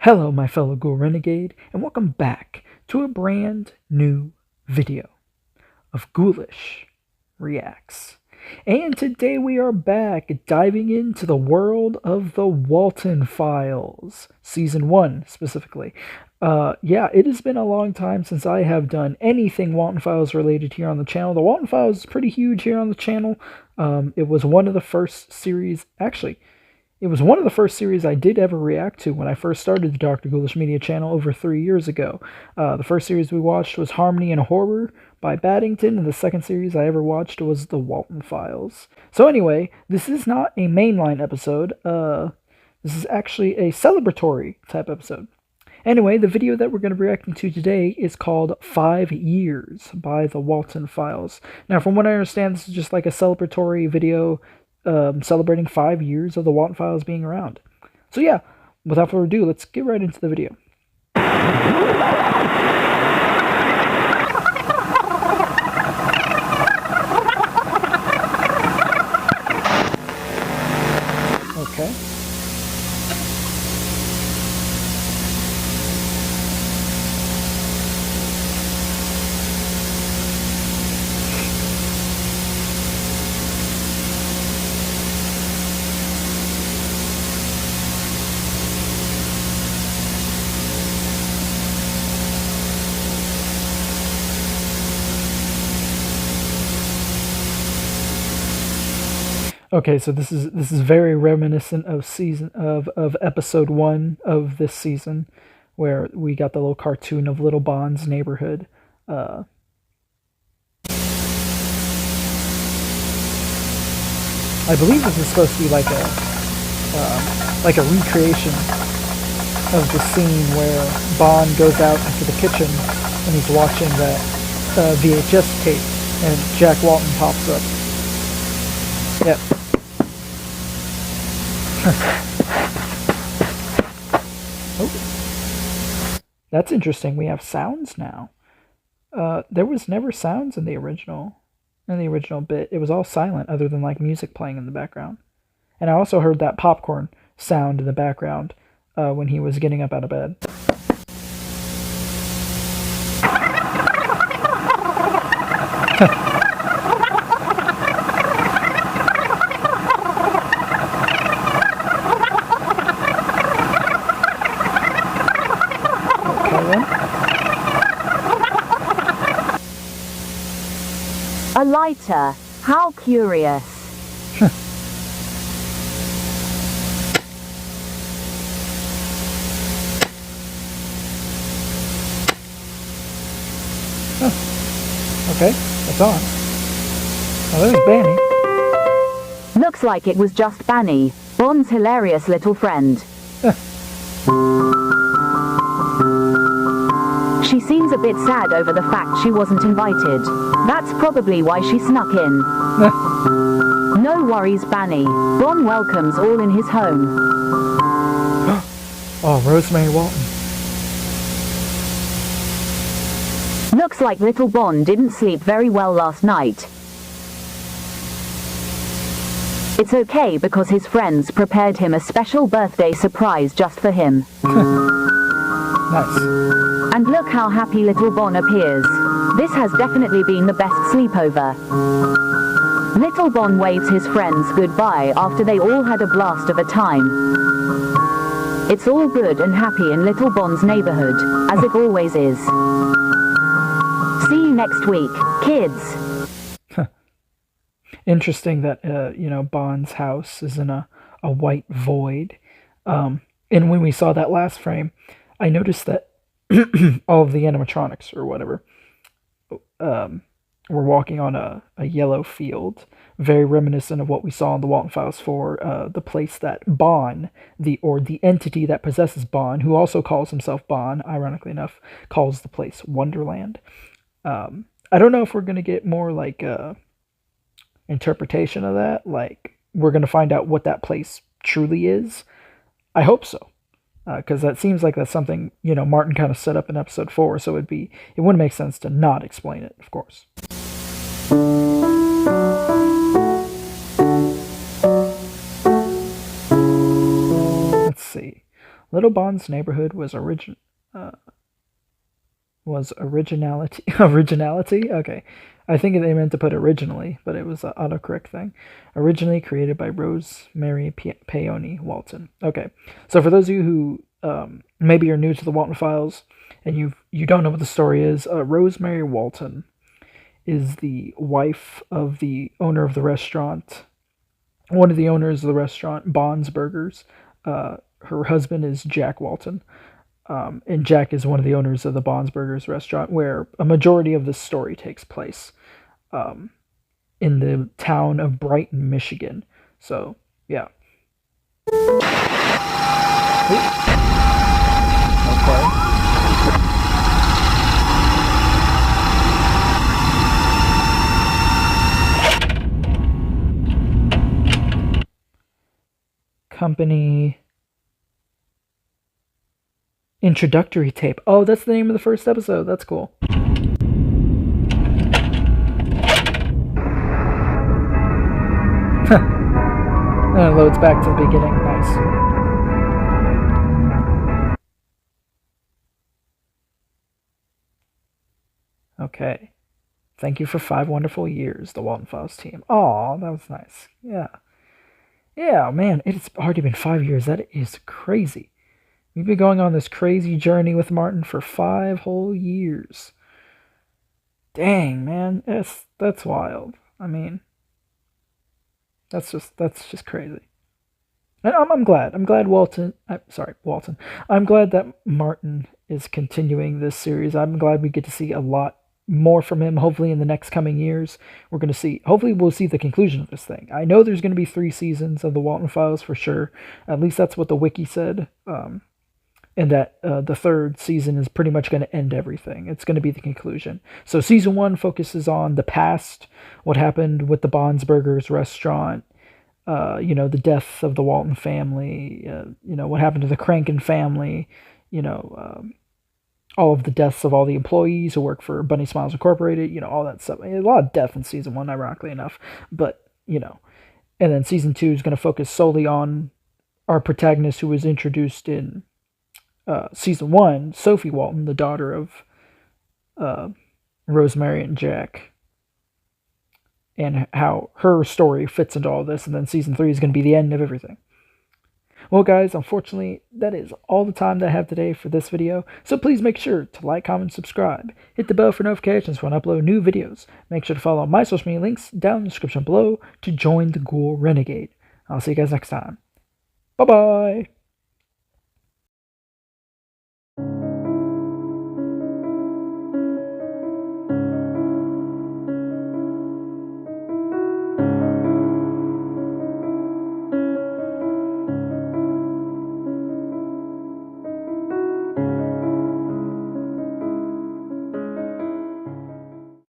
Hello, my fellow Ghoul Renegade, and welcome back to a brand new video of Ghoulish Reacts. And today we are back diving into the world of the Walten Files, Season 1 specifically. It has been a long time since I have done anything Walten Files related here on the channel. The Walten Files is pretty huge here on the channel. It was one of the first series, it was one of the first series I did ever react to when I first started the Dr. Ghoulish Media channel over 3 years ago. The first series we watched was Harmony and Horror by Baddington, and the second series I ever watched was The Walten Files. So anyway, this is not a mainline episode. This is actually a celebratory type episode. Anyway, the video that we're going to be reacting to today is called 5 Years by The Walten Files. Now, from what I understand, this is just like a celebratory video celebrating 5 years of the Walten Files being around. So yeah, without further ado, let's get right into the video. Okay. Okay, so this is very reminiscent of episode 1 of this season, where we got the little cartoon of Little Bond's neighborhood. I believe this is supposed to be like a recreation of the scene where Bond goes out into the kitchen and he's watching that VHS tape, and Jack Walten pops up. Yep. Oh, that's interesting. We have sounds now. There was never sounds in the original bit. It was all silent, other than like music playing in the background. And I also heard that popcorn sound in the background when he was getting up out of bed. A lighter. How curious. Oh, okay, that's on. Oh, there's Banny. Looks like it was just Banny, Bond's hilarious little friend. She seems a bit sad over the fact she wasn't invited. That's probably why she snuck in. No worries, Banny. Bond welcomes all in his home. Oh, Rosemary Walten. Looks like little Bond didn't sleep very well last night. It's okay because his friends prepared him a special birthday surprise just for him. Nice. And look how happy little Bon appears. This has definitely been the best sleepover. Little Bon waves his friends goodbye after they all had a blast of a time. It's all good and happy in little Bon's neighborhood, as it always is. See you next week, kids. Interesting that, Bond's house is in a white void. And when we saw that last frame, I noticed that all of the animatronics or whatever were walking on a yellow field, very reminiscent of what we saw in the Walten Files for the place that Bond, the entity that possesses Bond, who also calls himself Bond, ironically enough, calls the place Wonderland. I don't know if we're going to get more like interpretation of that, like we're going to find out what that place truly is. I hope so. Because that seems like that's something, Martin kind of set up in episode 4, so it wouldn't make sense to not explain it, of course. Let's see. Little Bond's neighborhood was originality. Originality? Okay. I think they meant to put originally, but it was an autocorrect thing. Originally created by Rosemary Peony Walten. Okay. So for those of you who maybe are new to the Walten Files and you don't know what the story is, Rosemary Walten is the wife of the owner of the restaurant, one of the owners of the restaurant, Bond's Burgers. Her husband is Jack Walten. And Jack is one of the owners of the Bond's Burgers restaurant, where a majority of this story takes place in the town of Brighton, Michigan. So, yeah. Okay. Company introductory tape. Oh, that's the name of the first episode. That's cool. And it loads back to the beginning. Nice. Okay. Thank you for 5 wonderful years, the Walten Files team. Aw, that was nice. Yeah. Yeah, man, it's already been 5 years. That is crazy. We've been going on this crazy journey with Martin for 5 whole years. Dang, man, that's wild. I mean, that's just crazy. And I'm glad. I'm glad Walten. I'm glad that Martin is continuing this series. I'm glad we get to see a lot more from him. Hopefully, in the next coming years, we're going to see. Hopefully, we'll see the conclusion of this thing. I know there's going to be 3 seasons of the Walten Files for sure. At least that's what the wiki said. And that the 3rd season is pretty much going to end everything. It's going to be the conclusion. So season 1 focuses on the past, what happened with the Bond's Burgers restaurant, the death of the Walten family, what happened to the Crankin family, all of the deaths of all the employees who work for Bunny Smiles Incorporated, all that stuff. A lot of death in season 1, ironically enough. But, and then season 2 is going to focus solely on our protagonist who was introduced in season 1, Sophie Walten, the daughter of Rosemary and Jack, and how her story fits into all this. And then season 3 is going to be the end of everything. Well, guys, unfortunately, that is all the time that I have today for this video. So please make sure to like, comment, subscribe. Hit the bell for notifications when I upload new videos. Make sure to follow my social media links down in the description below to join the Ghoul Renegade. I'll see you guys next time. Bye-bye.